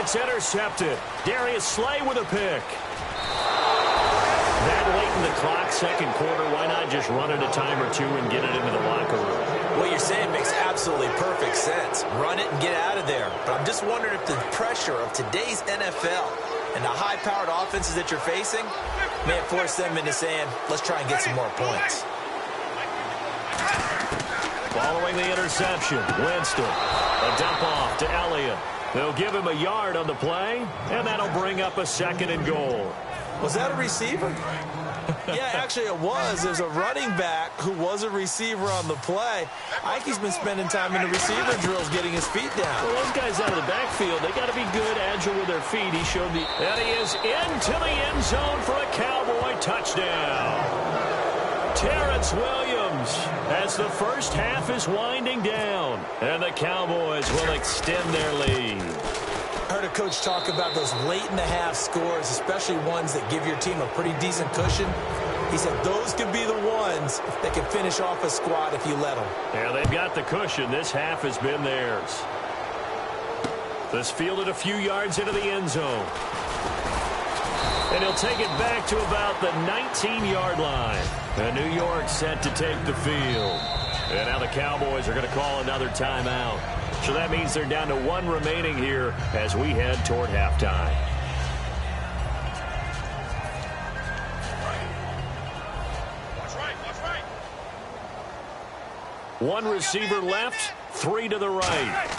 it's intercepted. Darius Slay with a pick. That late in the clock, second quarter, why not just run it a time or two and get it into the locker room? What you're saying makes absolutely perfect sense. Run it and get out of there. But I'm just wondering if the pressure of today's NFL and the high-powered offenses that you're facing may have forced them into saying, let's try and get some more points. Following the interception, Winston. A dump off to Elliott. They'll give him a yard on the play, and that'll bring up a second and goal. Was that a receiver? Yeah, actually it was. There's a running back who was a receiver on the play. I think he's been spending time in the receiver drills getting his feet down. Well, those guys out of the backfield, they got to be good, agile with their feet. He showed the... And he is into the end zone for a Cowboy touchdown. Terrence Williams as the first half is winding down. And the Cowboys will extend their lead. I heard a coach talk about those late-in-the-half scores, especially ones that give your team a pretty decent cushion. He said those could be the ones that can finish off a squad if you let them. Yeah, they've got the cushion. This half has been theirs. This fielded a few yards into the end zone. And he'll take it back to about the 19-yard line. And New York set to take the field. And now the Cowboys are going to call another timeout. So that means they're down to one remaining here as we head toward halftime. One receiver left, three to the right.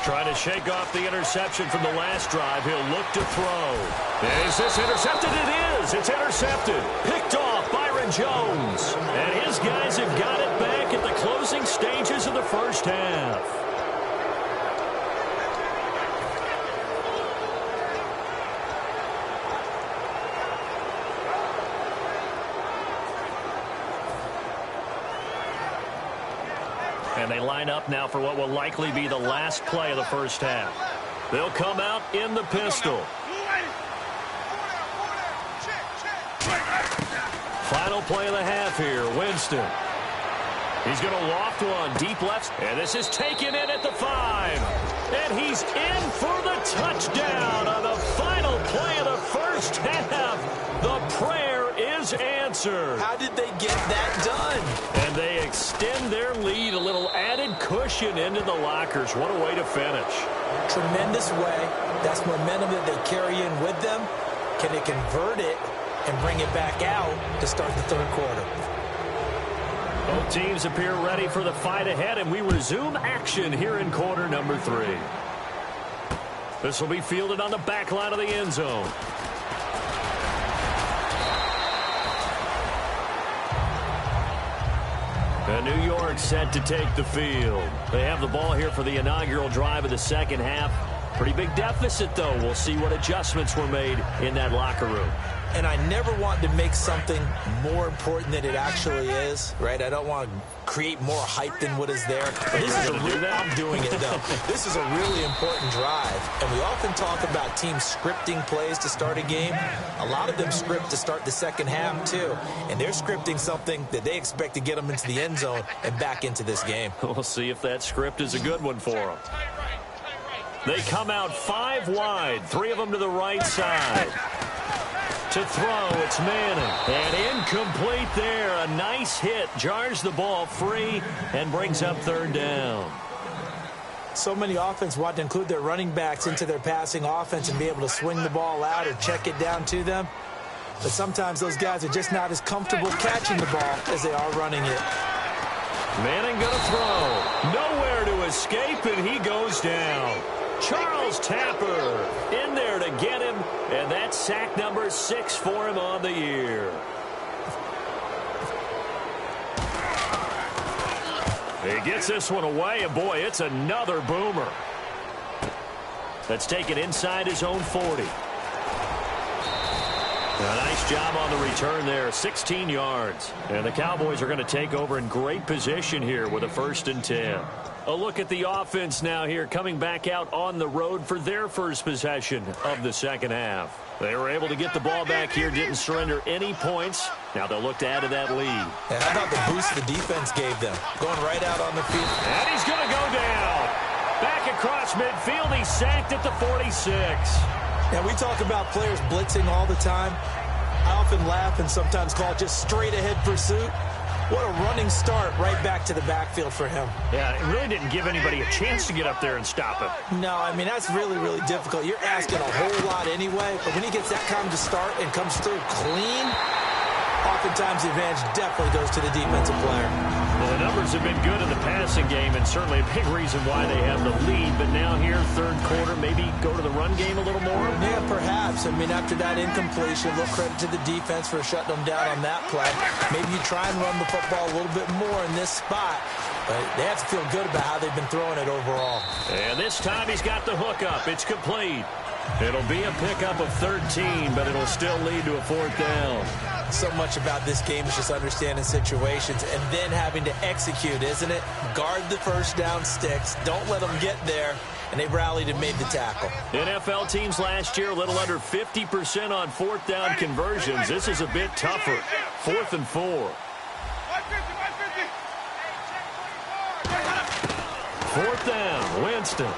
Trying to shake off the interception from the last drive. He'll look to throw. Is this intercepted? It is. It's intercepted. Picked off Byron Jones. And his guys have got it back at the closing stages of the first half. And they line up now for what will likely be the last play of the first half. They'll come out in the pistol. Final play of the half here, Winston. He's going to loft one deep left, and this is taken in at the 5. And he's in for the touchdown on the final play of the first half. The prayer is answered. How did they get that done? And they extend their lead, a little added cushion into the lockers. What a way to finish. Tremendous way. That's momentum that they carry in with them. Can they convert it and bring it back out to start the third quarter? Both teams appear ready for the fight ahead, and we resume action here in quarter number 3. This will be fielded on the back line of the end zone. And New York set to take the field. They have the ball here for the inaugural drive of the second half. Pretty big deficit, though. We'll see what adjustments were made in that locker room. And I never want to make something more important than it actually is, right? I don't want to create more hype than what is there. But this is I'm doing it, though. This is a really important drive. And we often talk about teams scripting plays to start a game. A lot of them script to start the second half, too. And they're scripting something that they expect to get them into the end zone and back into this game. We'll see if that script is a good one for them. They come out 5 wide, 3 of them to the right side. To throw, it's Manning. And incomplete there. A nice hit. Jars the ball free and brings up third down. So many offense want to include their running backs into their passing offense and be able to swing the ball out or check it down to them. But sometimes those guys are just not as comfortable catching the ball as they are running it. Manning going to throw. Nowhere to escape, and he goes down. Charles Tapper in there to get him, and that's sack number 6 for him on the year. He gets this one away, and boy, it's another boomer. That's taken inside his own 40. A nice job on the return there, 16 yards. And the Cowboys are going to take over in great position here with a 1st and 10. A look at the offense now here, coming back out on the road for their first possession of the second half. They were able to get the ball back here, didn't surrender any points. Now they'll look to add to that lead. And how about the boost the defense gave them? Going right out on the field. And he's going to go down. Back across midfield. He's sacked at the 46. And we talk about players blitzing all the time. I often laugh and sometimes call it just straight-ahead pursuit. What a running start right back to the backfield for him. Yeah, it really didn't give anybody a chance to get up there and stop him. No, I mean, that's really, really difficult. You're asking a whole lot anyway, but when he gets that kind of start and comes through clean, oftentimes the advantage definitely goes to the defensive player. Well, the numbers have been good in the passing game, and certainly a big reason why they have the lead. But now here, third quarter, maybe go to the run game a little more? Yeah, perhaps. I mean, after that incompletion, a little credit to the defense for shutting them down on that play. Maybe you try and run the football a little bit more in this spot. But they have to feel good about how they've been throwing it overall. And this time he's got the hook up. It's complete. It'll be a pickup of 13, but it'll still lead to a fourth down. So much about this game is just understanding situations and then having to execute, isn't it? Guard the first down sticks. Don't let them get there. And they rallied and made the tackle. NFL teams last year a little under 50% on fourth down conversions. This is a bit tougher. 4th and 4. 4th down, Winston.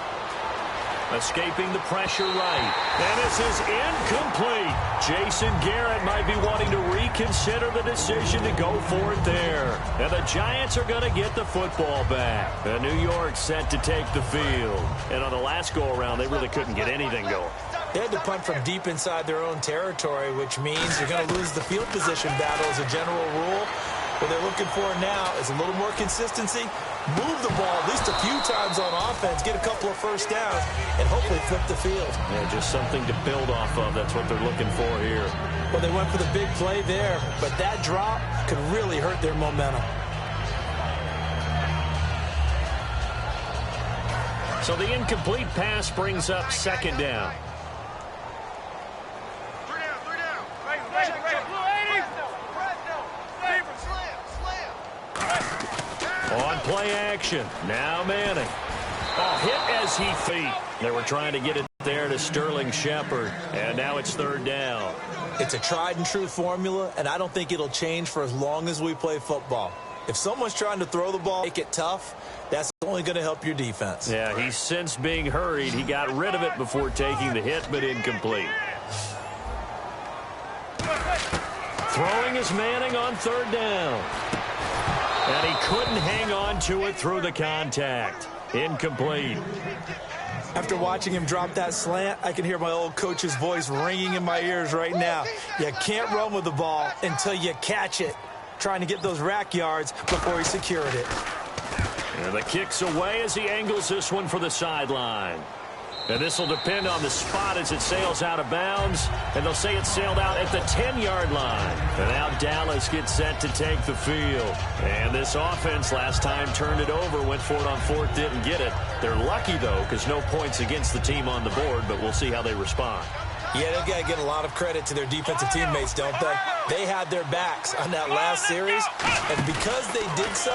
Escaping the pressure right. And this is incomplete. Jason Garrett might be wanting to reconsider the decision to go for it there. And the Giants are going to get the football back. And New York set to take the field. And on the last go-around, they really couldn't get anything going. They had to punt from deep inside their own territory, which means you're going to lose the field position battle as a general rule. What they're looking for now is a little more consistency. Move the ball at least a few times on offense, get a couple of first downs, and hopefully flip the field. Yeah, just something to build off of. That's what they're looking for here. Well, they went for the big play there, but that drop could really hurt their momentum. So the incomplete pass brings up 2nd down. On play action. Now Manning. Oh, hit as he feet. They were trying to get it there to Sterling Shepard. And now it's 3rd down. It's a tried and true formula, and I don't think it'll change for as long as we play football. If someone's trying to throw the ball, make it tough, that's only going to help your defense. Yeah, he's since being hurried. He got rid of it before taking the hit, but incomplete. Throwing is Manning on 3rd down. And he couldn't hang on to it through the contact. Incomplete. After watching him drop that slant, I can hear my old coach's voice ringing in my ears right now. You can't run with the ball until you catch it. Trying to get those rack yards before he secured it. And the kick's away as he angles this one for the sideline. And this will depend on the spot as it sails out of bounds. And they'll say it sailed out at the 10-yard line. And now Dallas gets set to take the field. And this offense last time turned it over, went for it on 4th, didn't get it. They're lucky, though, because no points against the team on the board, but we'll see how they respond. Yeah, they've got to get a lot of credit to their defensive teammates, don't they? They had their backs on that last series, and because they did so,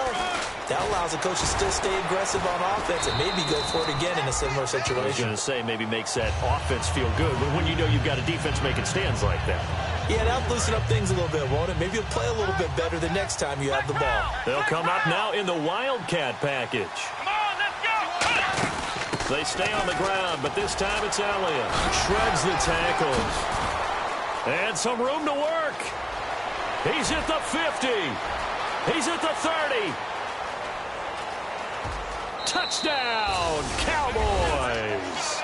that allows the coach to still stay aggressive on offense and maybe go for it again in a similar situation. I was going to say maybe makes that offense feel good, but when you know you've got a defense making stands like that. Yeah, that'll loosen up things a little bit, won't it? Maybe you'll play a little bit better the next time you have the ball. They'll come up now in the Wildcat package. They stay on the ground, but this time it's Elliott. Shreds the tackles. And some room to work. He's at the 50. He's at the 30. Touchdown, Cowboys.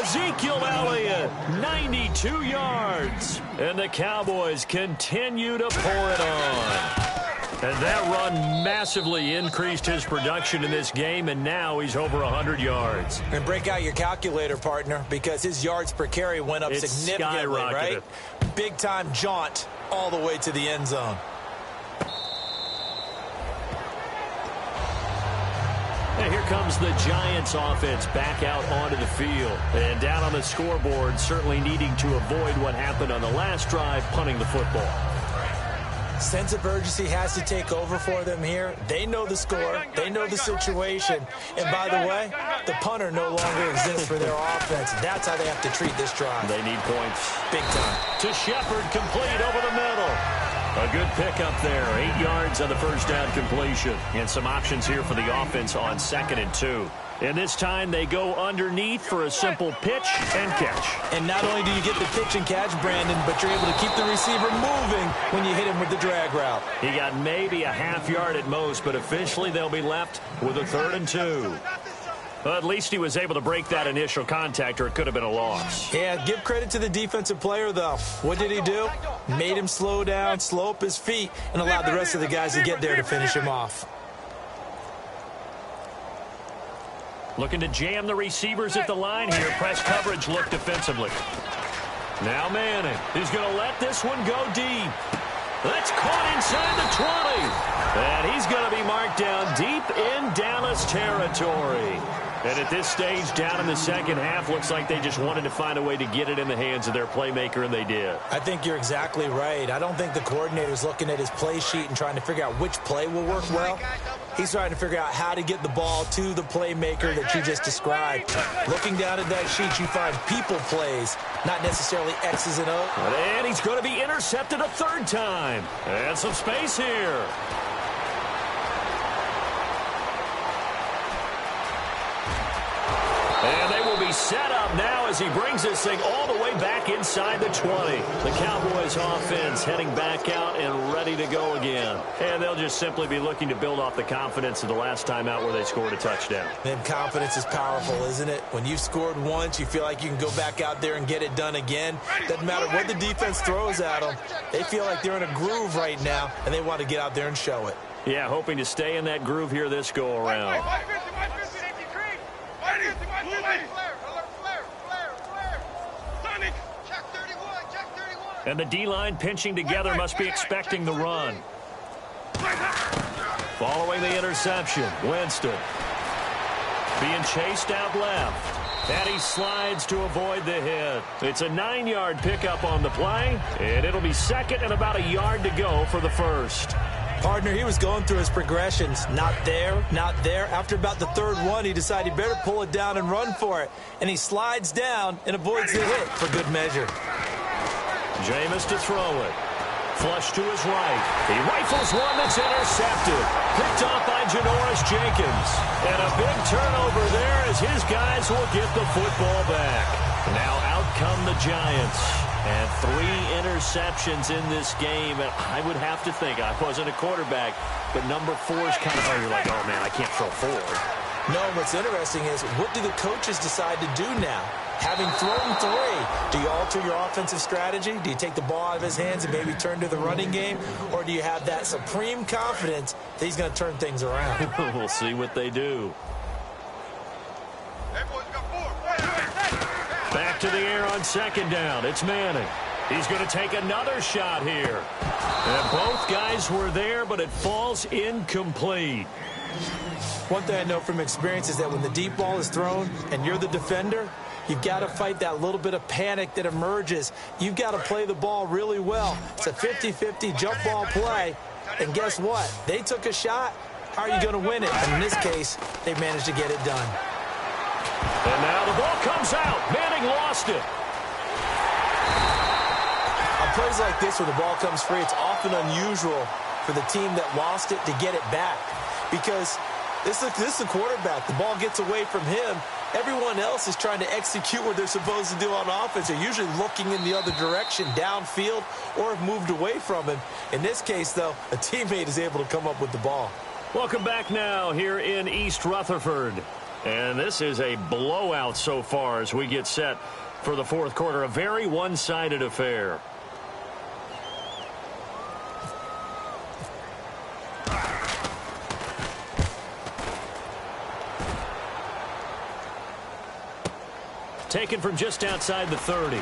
Ezekiel Elliott, 92 yards. And the Cowboys continue to pour it on. And that run massively increased his production in this game, and now he's over 100 yards. And break out your calculator, partner, because his yards per carry went up significantly, right? Big-time jaunt all the way to the end zone. And here comes the Giants offense back out onto the field. And down on the scoreboard, certainly needing to avoid what happened on the last drive, punting the football. Sense of urgency has to take over for them here. They know the score. They know the situation. And by the way, the punter no longer exists for their offense. That's how they have to treat this drive. They need points. Big time. To Shepard, complete over the middle. A good pickup there. 8 yards on the first down completion. And some options here for the offense on 2nd and 2. And this time they go underneath for a simple pitch and catch. And not only do you get the pitch and catch, Brandon, but you're able to keep the receiver moving when you hit him with the drag route. He got maybe a half yard at most, but officially they'll be left with a 3rd and 2. Well, at least he was able to break that initial contact, or it could have been a loss. Yeah, give credit to the defensive player, though. What did he do? Made him slow down, slow up his feet, and allowed the rest of the guys to get there to finish him off. Looking to jam the receivers at the line here. Press coverage look defensively. Now Manning. He's going to let this one go deep. That's caught inside the 20. And he's going to be marked down deep in Dallas territory. And at this stage, down in the second half, looks like they just wanted to find a way to get it in the hands of their playmaker, and they did. I think you're exactly right. I don't think the coordinator's looking at his play sheet and trying to figure out which play will work well. He's trying to figure out how to get the ball to the playmaker that you just described. Looking down at that sheet, you find people plays, not necessarily X's and O's. And he's going to be intercepted a 3rd time. And some space here. And they will be set up now as he brings this thing all the way back inside the 20. The Cowboys offense heading back out and ready to go again. And they'll just simply be looking to build off the confidence of the last time out where they scored a touchdown. And confidence is powerful, isn't it? When you've scored once, you feel like you can go back out there and get it done again. Doesn't matter what the defense throws at them. They feel like they're in a groove right now, and they want to get out there and show it. Yeah, hoping to stay in that groove here this go-around. And the D-line pinching together must be expecting the run. Following the interception, Winston being chased out left. And he slides to avoid the hit. It's a 9-yard pickup on the play, and it'll be 2nd and about a yard to go for the 1st. Partner, he was going through his progressions. Not there, not there. After about the 3rd one, he decided he better pull it down and run for it. And he slides down and avoids the hit for good measure. Jameis to throw it. Flush to his right. He rifles one that's intercepted. Picked off by Janoris Jenkins. And a big turnover there as his guys will get the football back. Now out come the Giants. And 3 interceptions in this game. And I would have to think, I wasn't a quarterback, but number 4 is kind of hard. You're like, oh, man, I can't throw 4. No, what's interesting is what do the coaches decide to do now? Having thrown 3, do you alter your offensive strategy? Do you take the ball out of his hands and maybe turn to the running game? Or do you have that supreme confidence that he's going to turn things around? We'll see what they do. Back to the air on 2nd down. It's Manning. He's going to take another shot here. And both guys were there, but it falls incomplete. One thing I know from experience is that when the deep ball is thrown and you're the defender, you've got to fight that little bit of panic that emerges. You've got to play the ball really well. It's a 50-50 jump ball play. And guess what? They took a shot. How are you going to win it? And in this case, they managed to get it done. And now the ball comes out. Manning lost it. On plays like this where the ball comes free, it's often unusual for the team that lost it to get it back. Because this is the quarterback. The ball gets away from him. Everyone else is trying to execute what they're supposed to do on offense. They're usually looking in the other direction, downfield, or have moved away from him. In this case, though, a teammate is able to come up with the ball. Welcome back now here in East Rutherford. And this is a blowout so far as we get set for the 4th quarter. A very one-sided affair. Taken from just outside the 30.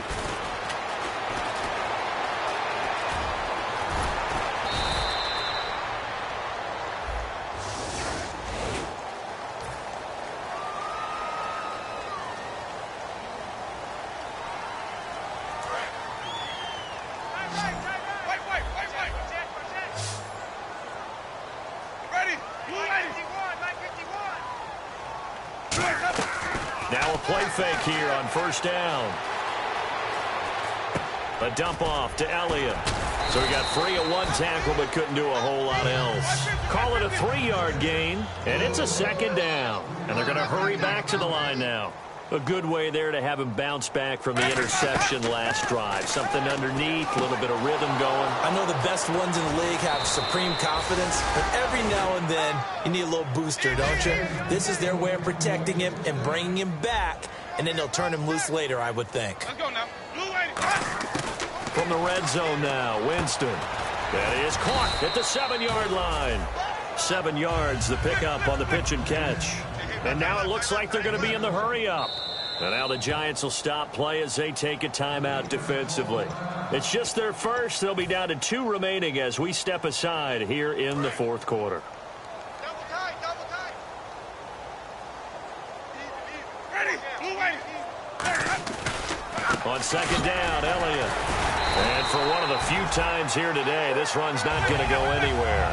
Now a play fake here on 1st down. A dump off to Elliott. So he got free of one tackle but couldn't do a whole lot else. Call it a 3-yard gain, and it's a second down. And they're going to hurry back to the line now. A good way there to have him bounce back from the interception last drive. Something underneath, a little bit of rhythm going. I know the best ones in the league have supreme confidence, but every now and then you need a little booster, don't you? This is their way of protecting him and bringing him back, and then they'll turn him loose later, I would think. Let's go now. From the red zone now, Winston. That is caught at the 7-yard line. 7 yards, the pickup on the pitch and catch. And now it looks like they're going to be in the hurry-up. And now the Giants will stop play as they take a timeout defensively. It's just their first. They'll be down to 2 remaining as we step aside here in the fourth quarter. Double tight. Ready. Blue waiting. On second down, Elliott. And for one of the few times here today, this run's not going to go anywhere.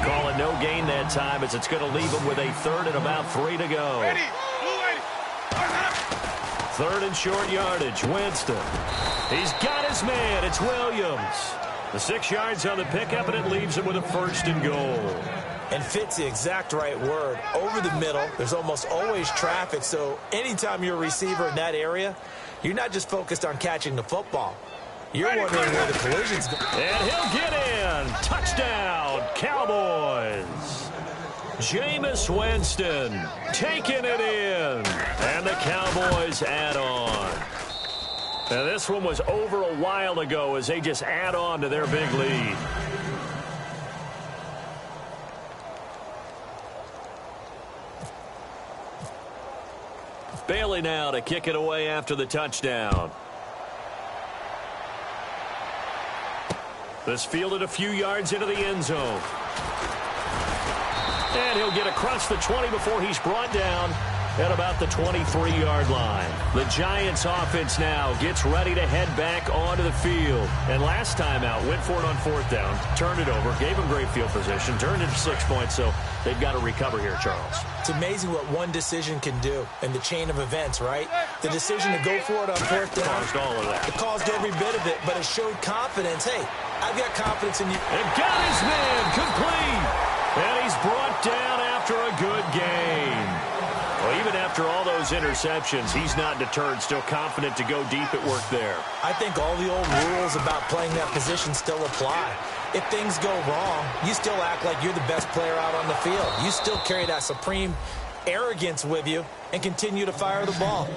Call it no gain that time as it's going to leave him with a 3rd and about 3 to go. Ready. Blue waiting. 3rd and short yardage, Winston. He's got his man. It's Williams. The 6 yards on the pickup, and it leaves him with a 1st and goal. And fit's the exact right word. Over the middle, there's almost always traffic, so anytime you're a receiver in that area, you're not just focused on catching the football. You're wondering where the collision's going. And he'll get in. Touchdown, Cowboys. Jameis Winston taking it in. And the Cowboys add on. Now, this one was over a while ago as they just add on to their big lead. Bailey now to kick it away after the touchdown. This fielded a few yards into the end zone. And he'll get across the 20 before he's brought down at about the 23-yard line. The Giants offense now gets ready to head back onto the field. And last time out, went for it on 4th down, turned it over, gave him great field position, turned it to 6 points, so they've got to recover here, Charles. It's amazing what one decision can do in the chain of events, right? The decision to go for it on 4th down. Caused all of that. It caused every bit of it, but it showed confidence. Hey, I've got confidence in you. And got his man complete. And he's brought down after a good game. Well, even after all those interceptions, he's not deterred, still confident to go deep at work there. I think all the old rules about playing that position still apply. If things go wrong, you still act like you're the best player out on the field. You still carry that supreme arrogance with you and continue to fire the ball.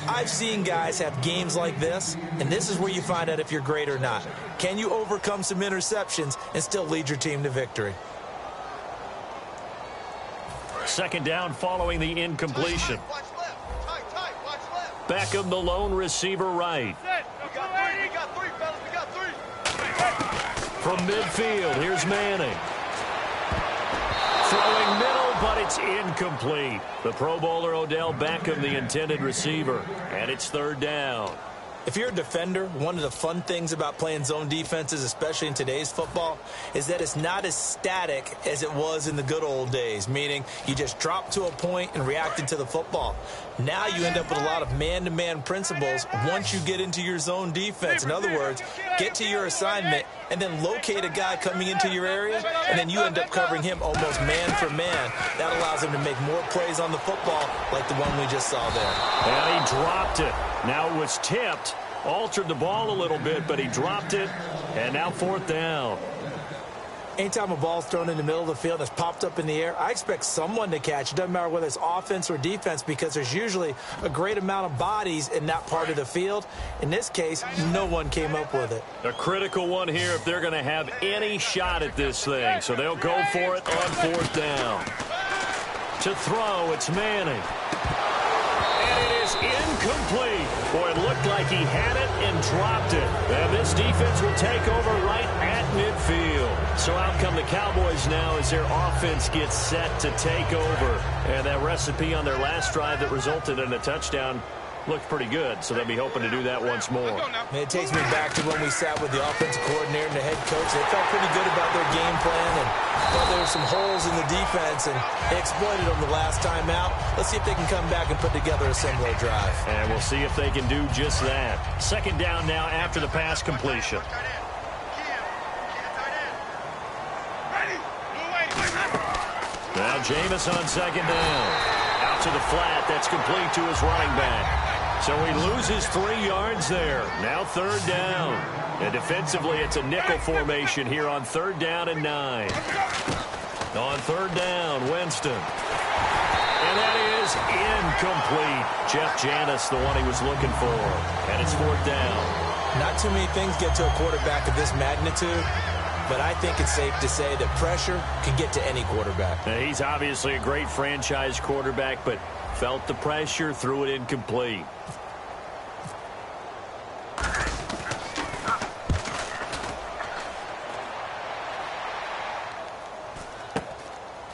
I've seen guys have games like this, and this is where you find out if you're great or not. Can you overcome some interceptions and still lead your team to victory? Second down following the incompletion. Watch left. Tight. Watch left. Beckham, the lone receiver, right. We got three, fellas. We got three. From midfield, here's Manning. Throwing middle, but it's incomplete. The Pro Bowler Odell Beckham, the intended receiver. And it's 3rd down. If you're a defender, one of the fun things about playing zone defenses, especially in today's football, is that it's not as static as it was in the good old days, meaning you just dropped to a point and reacted to the football. Now you end up with a lot of man-to-man principles once you get into your zone defense. In other words, get to your assignment and then locate a guy coming into your area, and then you end up covering him almost man for man. That allows him to make more plays on the football like the one we just saw there. And he dropped it. Now it was tipped, altered the ball a little bit, but he dropped it, and now 4th down. Anytime a ball's thrown in the middle of the field that's popped up in the air, I expect someone to catch. It doesn't matter whether it's offense or defense because there's usually a great amount of bodies in that part of the field. In this case, no one came up with it. A critical one here if they're going to have any shot at this thing. So they'll go for it on 4th down. To throw, it's Manning. And it is incomplete. Boy, it looked like he had it and dropped it. And this defense will take over right at midfield. So out come the Cowboys now as their offense gets set to take over. And that recipe on their last drive that resulted in a touchdown looked pretty good, so they'll be hoping to do that once more. And it takes me back to when we sat with the offensive coordinator and the head coach. They felt pretty good about their game plan and thought there were some holes in the defense, and they exploited them the last time out. Let's see if they can come back and put together a similar drive. And we'll see if they can do just that. Second down now after the pass completion. Now Jameis on second down. Out to the flat. That's complete to his running back. So he loses 3 yards there. Now third down. And defensively, it's a nickel formation here on third down and 9. On third down, Winston. And that is incomplete. Jeff Janis, the one he was looking for. And it's fourth down. Not too many things get to a quarterback of this magnitude, but I think it's safe to say that pressure can get to any quarterback. Now, he's obviously a great franchise quarterback, but felt the pressure, threw it incomplete.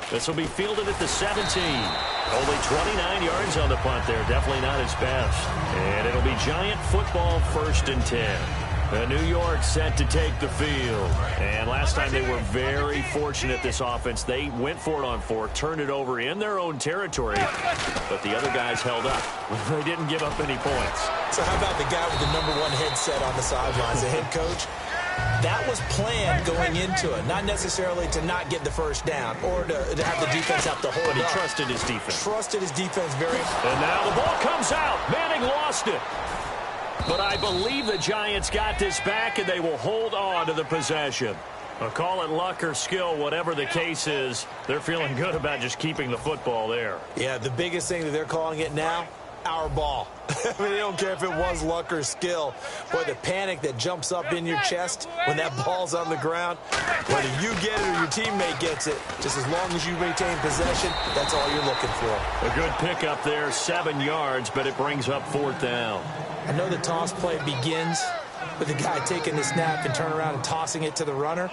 This will be fielded at the 17. Only 29 yards on the punt there. Definitely not his best. And it'll be Giant football, 1st and 10. New York set to take the field. And last time they were very fortunate, this offense. They went for it on 4, turned it over in their own territory, but the other guys held up. They didn't give up any points. So how about the guy with the #1 headset on the sidelines, the head coach? That was planned going into it, not necessarily to not get the first down or to have the defense have to hold But he up. trusted his defense. Trusted his defense very much. And now the ball comes out. Manning lost it. But I believe the Giants got this back, and they will hold on to the possession. Call it luck or skill, whatever the case is. They're feeling good about just keeping the football there. Yeah, the biggest thing that they're calling it now, our ball. I mean, they don't care if it was luck or skill. Boy, the panic that jumps up in your chest when that ball's on the ground, whether you get it or your teammate gets it, just as long as you retain possession, that's all you're looking for. A good pickup there, 7 yards, but it brings up fourth down. I know the toss play begins with the guy taking the snap and turn around and tossing it to the runner,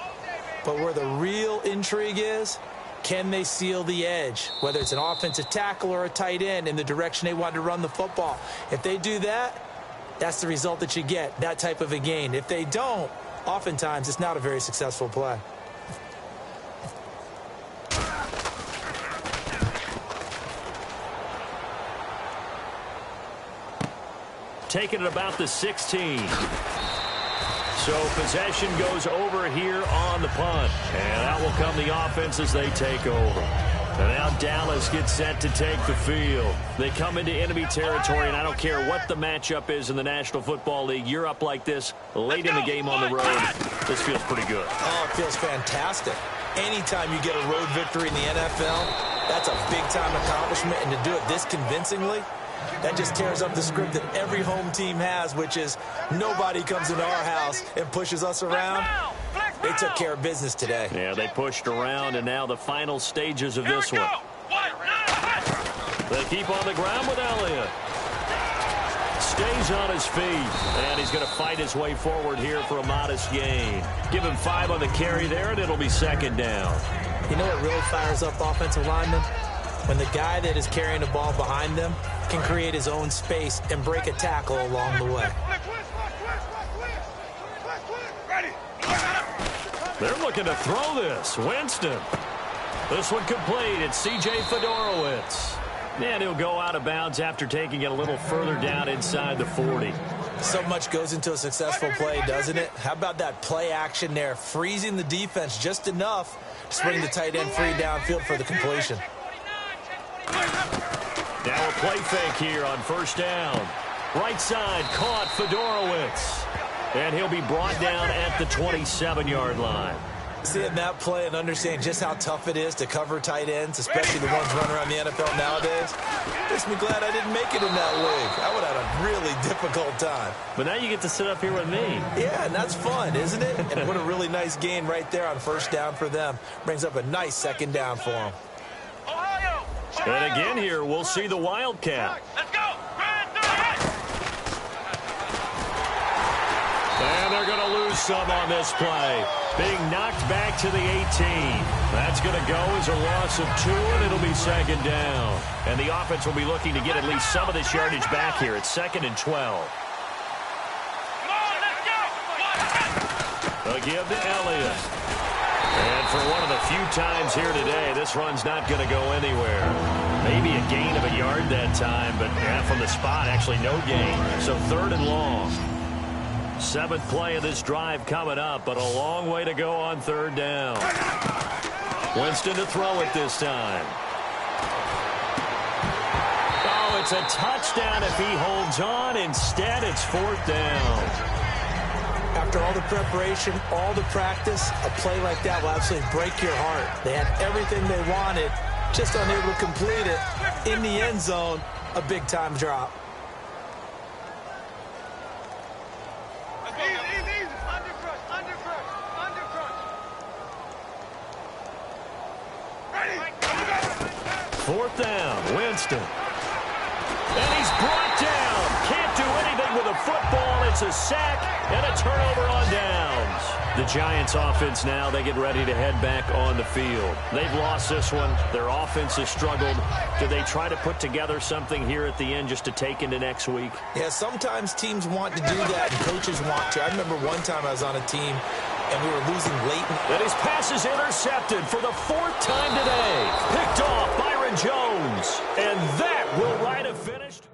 but where the real intrigue is, can they seal the edge, whether it's an offensive tackle or a tight end, in the direction they want to run the football? If they do that, that's the result that you get, that type of a gain. If they don't, oftentimes it's not a very successful play. Taking it about the 16. So possession goes over here on the punt. And out will come the offense as they take over. And now Dallas gets set to take the field. They come into enemy territory, and I don't care what the matchup is in the National Football League. You're up like this late in the game on the road. This feels pretty good. Oh, it feels fantastic. Anytime you get a road victory in the NFL, that's a big-time accomplishment. And to do it this convincingly, that just tears up the script that every home team has, which is nobody comes into our house and pushes us around. They took care of business today. Yeah, they pushed around, and now the final stages of this one. They keep on the ground with Elliott. Stays on his feet, and he's going to fight his way forward here for a modest gain. Give him 5 on the carry there, and it'll be second down. You know what really fires up offensive linemen? When the guy that is carrying the ball behind them can create his own space and break a tackle along the way. They're looking to throw this. Winston. This one complete. It's C.J. Fedorowicz. And he'll go out of bounds after taking it a little further down inside the 40. So much goes into a successful play, doesn't it? How about that play action there? Freezing the defense just enough to bring the tight end free downfield for the completion. Now a play fake here on first down. Right side caught Fedorowicz. And he'll be brought down at the 27-yard line. Seeing that play and understanding just how tough it is to cover tight ends, especially the ones running around the NFL nowadays, makes me glad I didn't make it in that league. I would have had a really difficult time. But now you get to sit up here with me. Yeah, and that's fun, isn't it? And what a really nice gain right there on first down for them. Brings up a nice second down for them. And again here, we'll see the Wildcat. Let's go. And they're going to lose some on this play. Being knocked back to the 18. That's going to go as a loss of 2, and it'll be second down. And the offense will be looking to get at least some of this yardage back here. It's 2nd and 12. A give to Elliott. And for one of the few times here today, this run's not going to go anywhere. Maybe a gain of a yard that time, but from the spot, actually no gain. So 3rd and long. 7th play of this drive coming up, but a long way to go on 3rd down. Winston to throw it this time. Oh, it's a touchdown if he holds on. Instead, it's 4th down. After all the preparation, all the practice, a play like that will absolutely break your heart. They had everything they wanted, just unable to complete it. In the end zone, a big-time drop. Easy. Under crush. Ready. 4th down, Winston. And he's brought down. Can't do anything with a football. It's a sack and a turnover on downs. The Giants offense now, they get ready to head back on the field. They've lost this one. Their offense has struggled. Do they try to put together something here at the end just to take into next week? Yeah, sometimes teams want to do that and coaches want to. I remember one time I was on a team and we were losing late. And his pass is intercepted for the 4th time today. Picked off Byron Jones. And that will write a finished.